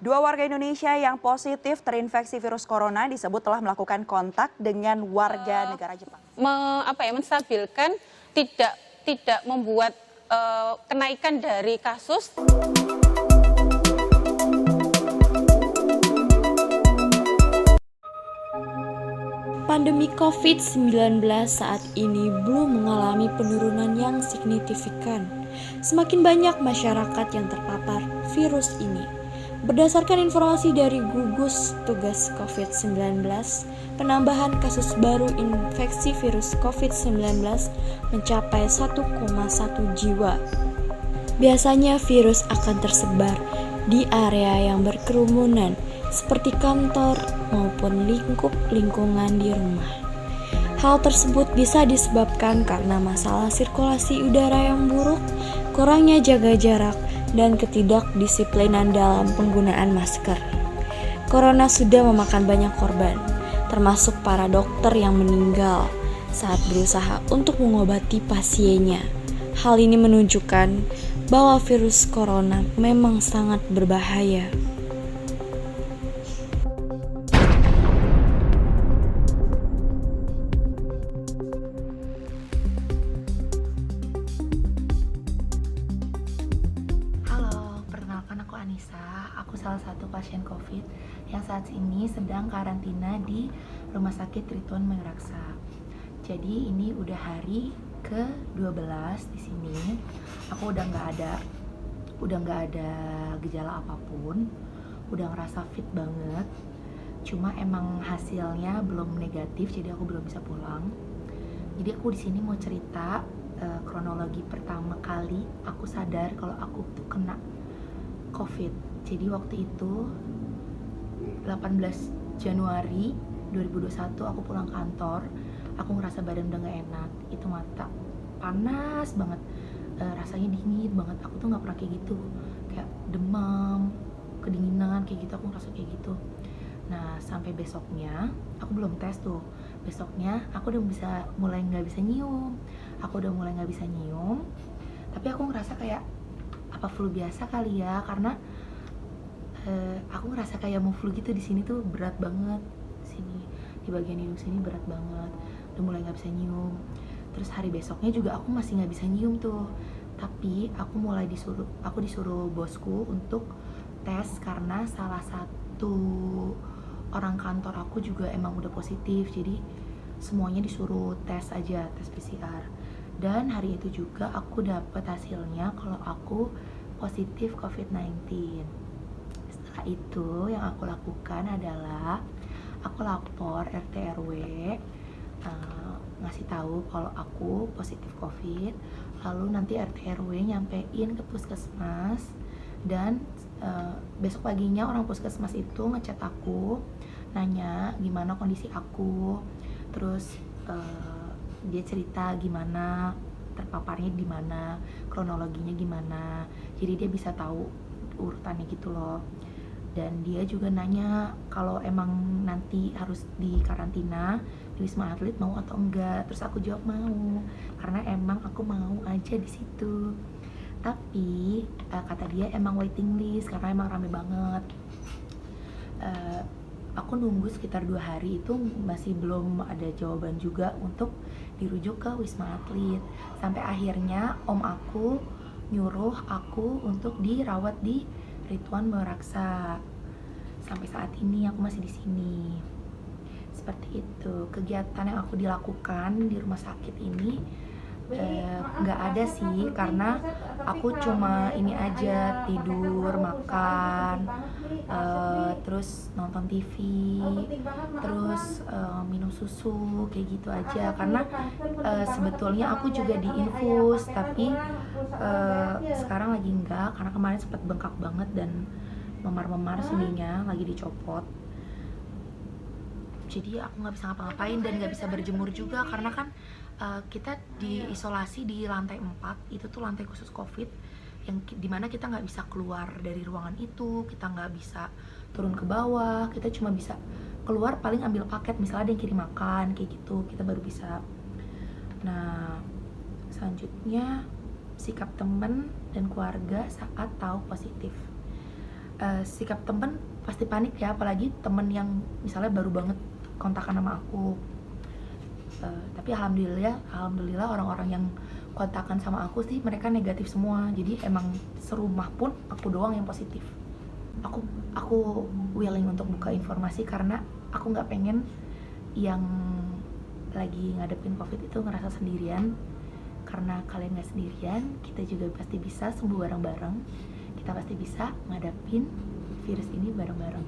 Dua warga Indonesia yang positif terinfeksi virus corona disebut telah melakukan kontak dengan warga negara Jepang. Menstabilkan, tidak tidak membuat kenaikan dari kasus. Pandemi COVID-19 saat ini belum mengalami penurunan yang signifikan. Semakin banyak masyarakat yang terpapar virus ini. Berdasarkan informasi dari gugus tugas COVID-19, penambahan kasus baru infeksi virus COVID-19 mencapai 1,1 jiwa. Biasanya virus akan tersebar di area yang berkerumunan seperti kantor maupun lingkup lingkungan di rumah. Hal tersebut bisa disebabkan karena masalah sirkulasi udara yang buruk, kurangnya jaga jarak, dan ketidakdisiplinan dalam penggunaan masker. Corona sudah memakan banyak korban, termasuk para dokter yang meninggal saat berusaha untuk mengobati pasiennya. Hal ini menunjukkan bahwa virus corona memang sangat berbahaya. Halo, perkenalkan aku Anissa. Aku salah satu pasien COVID yang saat ini sedang karantina di Rumah Sakit Rituan Mengraksa. Jadi ini udah hari ke-12 di sini. Aku udah nggak ada gejala apapun, udah ngerasa fit banget. Cuma emang hasilnya belum negatif, jadi aku belum bisa pulang. Jadi aku di sini mau cerita kronologi pertama kali aku sadar kalau aku tuh kena COVID. Jadi waktu itu 18 Januari 2021 aku pulang kantor, aku ngerasa badan udah gak enak, itu mata panas banget, rasanya dingin banget. Aku tuh nggak pernah kayak gitu, kayak demam, kedinginan kayak gitu, aku ngerasa kayak gitu. Nah sampai besoknya aku belum tes tuh. Besoknya aku udah mulai nggak bisa nyium. Tapi aku ngerasa kayak apa flu biasa kali ya, karena aku ngerasa kayak mau flu gitu. Di sini tuh berat banget, sini di bagian hidung sini berat banget, udah mulai nggak bisa nyium. Terus hari besoknya juga aku masih nggak bisa nyium tuh, tapi aku disuruh bosku untuk tes karena salah satu orang kantor aku juga emang udah positif. Jadi semuanya disuruh tes aja, tes PCR. Dan hari itu juga aku dapat hasilnya kalau aku positif COVID-19. Setelah itu yang aku lakukan adalah aku lapor RT RW, ngasih tahu kalau aku positif COVID. Lalu nanti RT RW nyampein ke puskesmas, dan besok paginya orang puskesmas itu ngechat aku, nanya gimana kondisi aku. Terus dia cerita gimana terpaparnya, di mana kronologinya gimana, jadi dia bisa tahu urutannya gitu loh. Dan dia juga nanya kalau emang nanti harus di karantina di Wisma Atlet mau atau enggak. Terus aku jawab mau, karena emang aku mau aja di situ. Tapi kata dia emang waiting list karena emang rame banget. Aku nunggu sekitar 2 hari itu masih belum ada jawaban juga untuk dirujuk ke Wisma Atlet. Sampai akhirnya om aku nyuruh aku untuk dirawat di Rituan Mengraksa. Sampai saat ini aku masih di sini. Seperti itu kegiatan yang aku dilakukan di rumah sakit ini. Nggak ada sih, karena aku cuma ini aja, tidur, makan, terus nonton TV, terus minum susu kayak gitu aja. Karena sebetulnya aku juga diinfus, tapi sekarang lagi enggak, karena kemarin sempat bengkak banget dan memar-memar sininya, lagi dicopot. Jadi aku nggak bisa ngapa-ngapain dan nggak bisa berjemur juga, karena kan kita diisolasi di lantai 4, itu tuh lantai khusus COVID, yang dimana kita nggak bisa keluar dari ruangan itu, kita nggak bisa turun ke bawah, kita cuma bisa keluar paling ambil paket, misalnya ada yang kirim makan kayak gitu, kita baru bisa. Nah selanjutnya sikap teman dan keluarga saat tahu positif. sikap temen pasti panik ya, apalagi temen yang misalnya baru banget kontakan sama aku. Tapi alhamdulillah orang-orang yang kontakan sama aku sih mereka negatif semua, jadi emang serumah pun aku doang yang positif. Aku willing untuk buka informasi karena aku nggak pengen yang lagi ngadepin COVID itu ngerasa sendirian. Karena kalian nggak sendirian, kita juga pasti bisa sembuh bareng-bareng. Kita pasti bisa ngadepin virus ini bareng-bareng.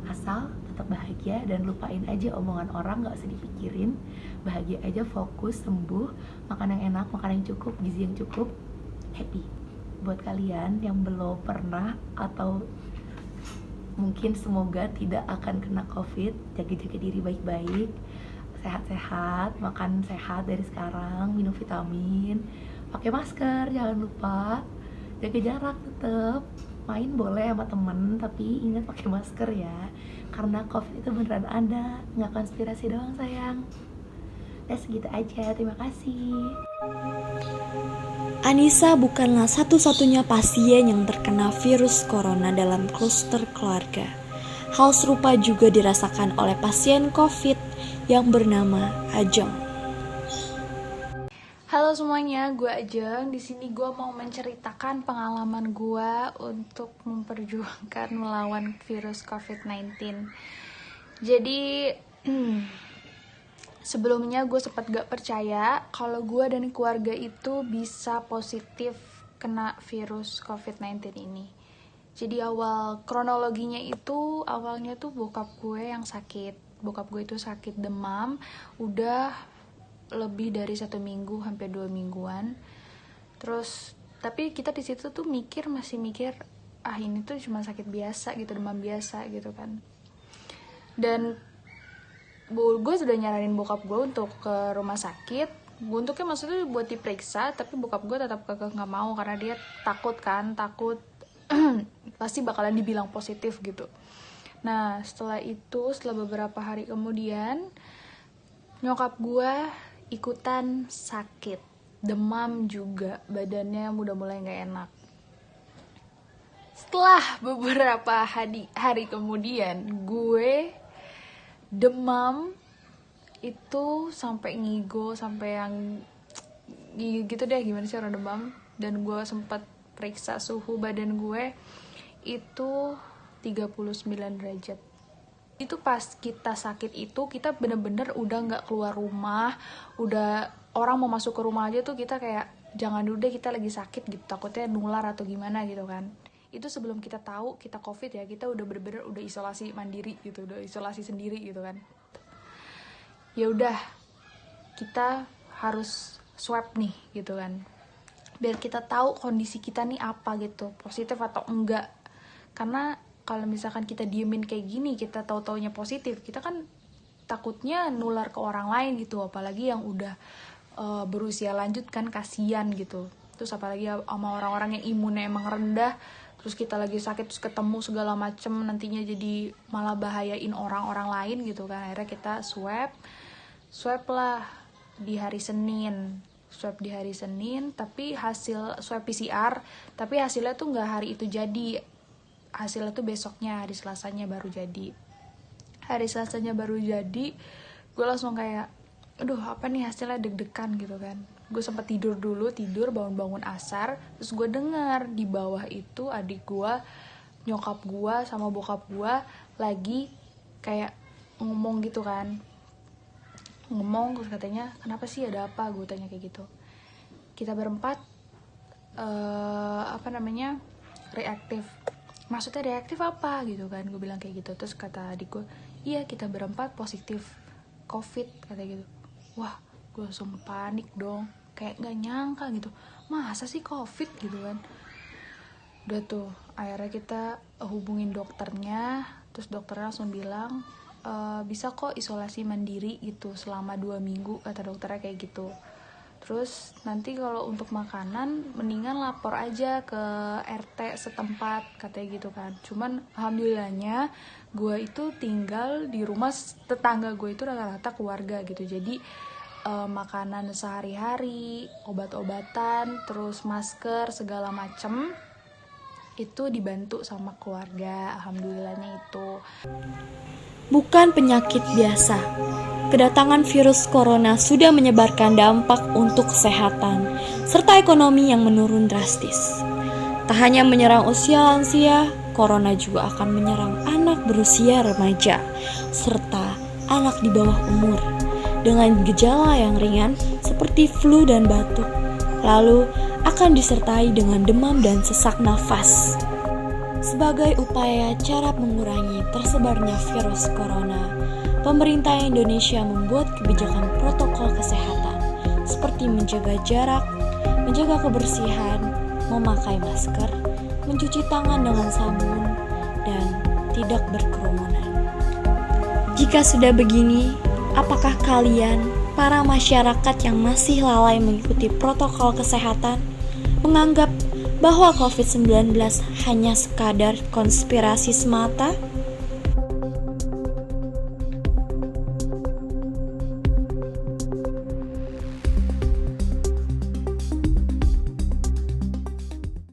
Asal tetap bahagia dan lupain aja omongan orang, nggak usah dipikirin. Bahagia aja, fokus, sembuh, makan yang enak, makan yang cukup, gizi yang cukup, happy. Buat kalian yang belum pernah atau mungkin semoga tidak akan kena COVID, jaga-jaga diri baik-baik, sehat-sehat, makan sehat dari sekarang, minum vitamin, pakai masker, jangan lupa, jaga jarak tetap, main boleh sama temen, tapi ingat pakai masker ya, karena COVID itu beneran ada, nggak konspirasi doang sayang. Segitu aja, terima kasih. Anissa bukanlah satu-satunya pasien yang terkena virus corona dalam klaster keluarga. Hal serupa juga dirasakan oleh pasien COVID yang bernama Ajeng. Halo semuanya, gue Ajeng. Di sini gue mau menceritakan pengalaman gue untuk memperjuangkan melawan virus COVID-19. Jadi sebelumnya gue sempat gak percaya kalau gue dan keluarga itu bisa positif kena virus COVID-19 ini. Jadi kronologinya itu awalnya tuh bokap gue yang sakit. Bokap gue itu sakit demam, udah lebih dari 1 minggu, hampir 2 mingguan. Terus, tapi kita di situ tuh masih mikir, ini tuh cuma sakit biasa gitu, demam biasa gitu kan. Dan gue sudah nyaranin bokap gue untuk ke rumah sakit. Untuknya maksudnya buat diperiksa, tapi bokap gue tetap kekeh nggak mau karena dia takut pasti bakalan dibilang positif gitu. Nah setelah beberapa hari kemudian nyokap gue ikutan sakit, demam juga, badannya udah mulai nggak enak. Setelah beberapa hari kemudian gue demam itu sampai ngigo, sampai yang gitu deh, gimana sih orang demam. Dan gue sempat periksa suhu badan gue itu 39 derajat. Itu pas kita sakit itu kita bener-bener udah nggak keluar rumah, udah orang mau masuk ke rumah aja tuh kita kayak jangan dulu deh, kita lagi sakit gitu, takutnya nular atau gimana gitu kan. Itu sebelum kita tahu kita COVID ya, kita udah bener-bener udah isolasi mandiri gitu, udah isolasi sendiri gitu kan. Ya udah, kita harus swab nih gitu kan, biar kita tahu kondisi kita nih apa gitu, positif atau enggak. Karena kalau misalkan kita diemin kayak gini, kita tahu-taunya positif, kita kan takutnya nular ke orang lain gitu, apalagi yang udah berusia lanjut kan, kasihan gitu. Terus apalagi sama orang-orang yang imunnya emang rendah, terus kita lagi sakit terus ketemu segala macem, nantinya jadi malah bahayain orang-orang lain gitu kan. Akhirnya kita swab lah di hari Senin, tapi hasil swab PCR, tapi hasilnya tuh nggak hari itu jadi, hasilnya tuh besoknya, hari Selasanya baru jadi. Gue langsung kayak, aduh apa nih hasilnya, deg-degan gitu kan. Gue sempat tidur bangun-bangun asar, terus gue dengar di bawah itu adik gue, nyokap gue sama bokap gue lagi kayak ngomong gitu kan, terus katanya kenapa sih, ada apa, gue tanya kayak gitu. Kita berempat reaktif. Maksudnya reaktif apa gitu kan, gue bilang kayak gitu. Terus kata adik gue, iya kita berempat positif COVID, kata gitu. Wah, gue langsung panik dong, kayak gak nyangka gitu, masa sih COVID gitu kan. Udah tuh akhirnya kita hubungin dokternya, terus dokternya langsung bilang bisa kok isolasi mandiri gitu selama 2 minggu, kata dokternya kayak gitu. Terus nanti kalau untuk makanan mendingan lapor aja ke RT setempat, katanya gitu kan. Cuman alhamdulillahnya gue itu tinggal di rumah tetangga gue itu rata-rata keluarga gitu. Jadi makanan sehari-hari, obat-obatan, terus masker segala macem itu dibantu sama keluarga, alhamdulillahnya itu. Bukan penyakit biasa. Kedatangan virus corona sudah menyebarkan dampak untuk kesehatan serta ekonomi yang menurun drastis. Tak hanya menyerang usia lansia, corona juga akan menyerang anak berusia remaja serta anak di bawah umur dengan gejala yang ringan seperti flu dan batuk. Lalu akan disertai dengan demam dan sesak nafas. Sebagai upaya cara mengurangi tersebarnya virus corona, pemerintah Indonesia membuat kebijakan protokol kesehatan seperti menjaga jarak, menjaga kebersihan, memakai masker, mencuci tangan dengan sabun, dan tidak berkerumunan. Jika sudah begini, apakah kalian, para masyarakat yang masih lalai mengikuti protokol kesehatan, menganggap bahwa COVID-19 hanya sekadar konspirasi semata?